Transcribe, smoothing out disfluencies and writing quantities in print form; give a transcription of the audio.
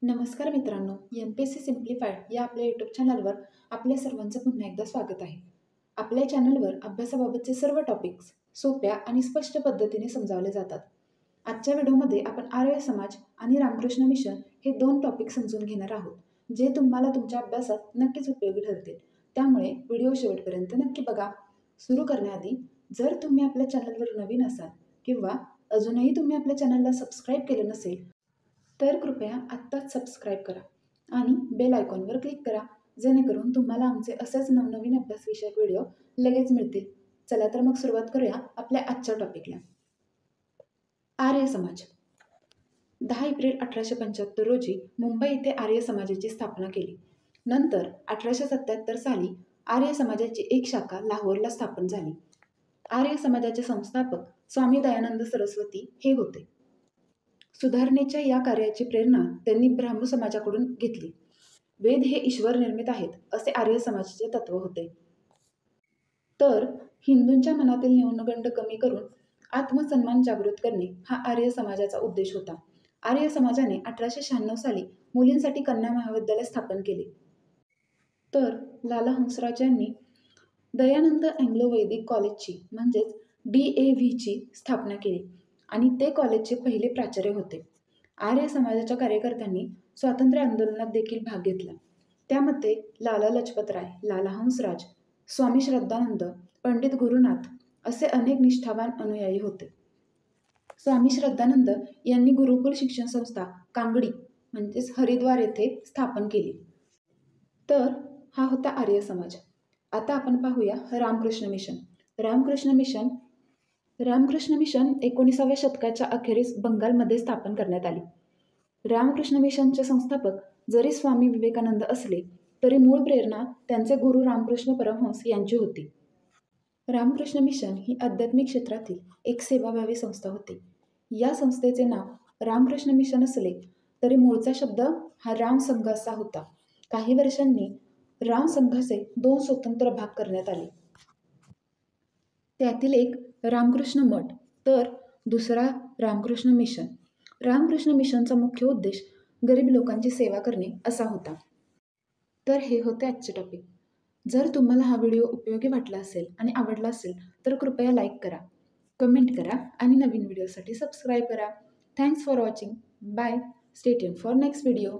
नमस्कार मित्रांनो, MPSC simplified या आपल्या यूट्यूब चॅनलवर आपल्या सर्वांचं पुन्हा एकदा स्वागत आहे. आपल्या चॅनलवर अभ्यासाबाबतचे सर्व टॉपिक्स सोप्या आणि स्पष्ट पद्धतीने समजावले जातात. आजच्या व्हिडिओमध्ये आपण आर्य समाज आणि रामकृष्ण मिशन हे दोन टॉपिक समजून घेणार आहोत, जे तुम्हाला तुमच्या अभ्यासात नक्कीच उपयोगी ठरतील. त्यामुळे व्हिडिओ शेवटपर्यंत नक्की बघा. सुरू करण्याआधी जर तुम्ही आपल्या चॅनलवर नवीन असाल किंवा अजूनही तुम्ही आपल्या चॅनलला सबस्क्राईब केलं नसेल तर कृपया आत्ताच सबस्क्राईब करा आणि बेल आयकॉनवर क्लिक करा, जेणेकरून तुम्हाला आमचे असेच नवनवीन अभ्यासविषयक व्हिडिओ लगेच मिळतील. चला तर मग सुरुवात करूया आपल्या आजच्या टॉपिकला. आर्य समाज. 10 एप्रिल 1875 रोजी मुंबई येथे आर्य समाजाची स्थापना केली. नंतर 1877 साली आर्य समाजाची एक शाखा लाहोरला स्थापन झाली. आर्य समाजाचे संस्थापक स्वामी दयानंद सरस्वती हे होते. सुधारणेच्या या कार्याची प्रेरणा त्यांनी ब्राह्मो समाजाकडून घेतली. वेद हे ईश्वर निर्मित आहेत असे आर्य समाजाचे तत्व होते. तर हिंदूंच्या मनातील न्यूनगंड कमी करून आत्मसन्मान जागृत करणे हा आर्य समाजाचा उद्देश होता. आर्य समाजाने 1896 साली मुलींसाठी कन्या महाविद्यालय स्थापन केले. तर लाला हंसराज यांनी दयानंद अँग्लो वैदिक कॉलेजची म्हणजेच DAVची स्थापना केली आणि ते कॉलेजचे पहिले प्राचार्य होते. आर्य समाजाच्या कार्यकर्त्यांनी स्वातंत्र्य आंदोलनात देखील भाग घेतला. त्यामध्ये लाला लजपतराय, लाला हंसराज, स्वामी श्रद्धानंद, पंडित गुरुनाथ असे अनेक निष्ठावान अनुयायी होते. स्वामी श्रद्धानंद यांनी गुरुकुल शिक्षण संस्था कांगडी म्हणजेच हरिद्वार येथे स्थापन केली. तर हा होता आर्य समाज. आता आपण पाहूया रामकृष्ण मिशन. रामकृष्ण मिशन 19व्या शतकाच्या अखेरीस बंगालमध्ये स्थापन करण्यात आली. रामकृष्ण मिशनचे संस्थापक जरी स्वामी विवेकानंद असले तरी मूळ प्रेरणा त्यांचे गुरु रामकृष्ण परमहंस यांची होती. रामकृष्ण मिशन ही आध्यात्मिक क्षेत्रातील एक सेवाभावी संस्था होती. या संस्थेचे नाव रामकृष्ण मिशन असले तरी मूळचा शब्द हा राम संघ असा होता. काही वर्षांनी राम संघाचे 2 स्वतंत्र भाग करण्यात आले. त्यातील एक रामकृष्ण मठ तर दुसरा रामकृष्ण मिशन. रामकृष्ण मिशनचा मुख्य उद्देश गरीब लोकांची सेवा करणे असा होता. तर हे होते आजचे टॉपिक. जर तुम्हाला हा व्हिडिओ उपयोगी वाटला असेल आणि आवडला असेल तर कृपया लाईक करा, कमेंट करा आणि नवीन व्हिडिओसाठी सबस्क्राईब करा. Thanks for watching. Bye. Stay tuned for next video.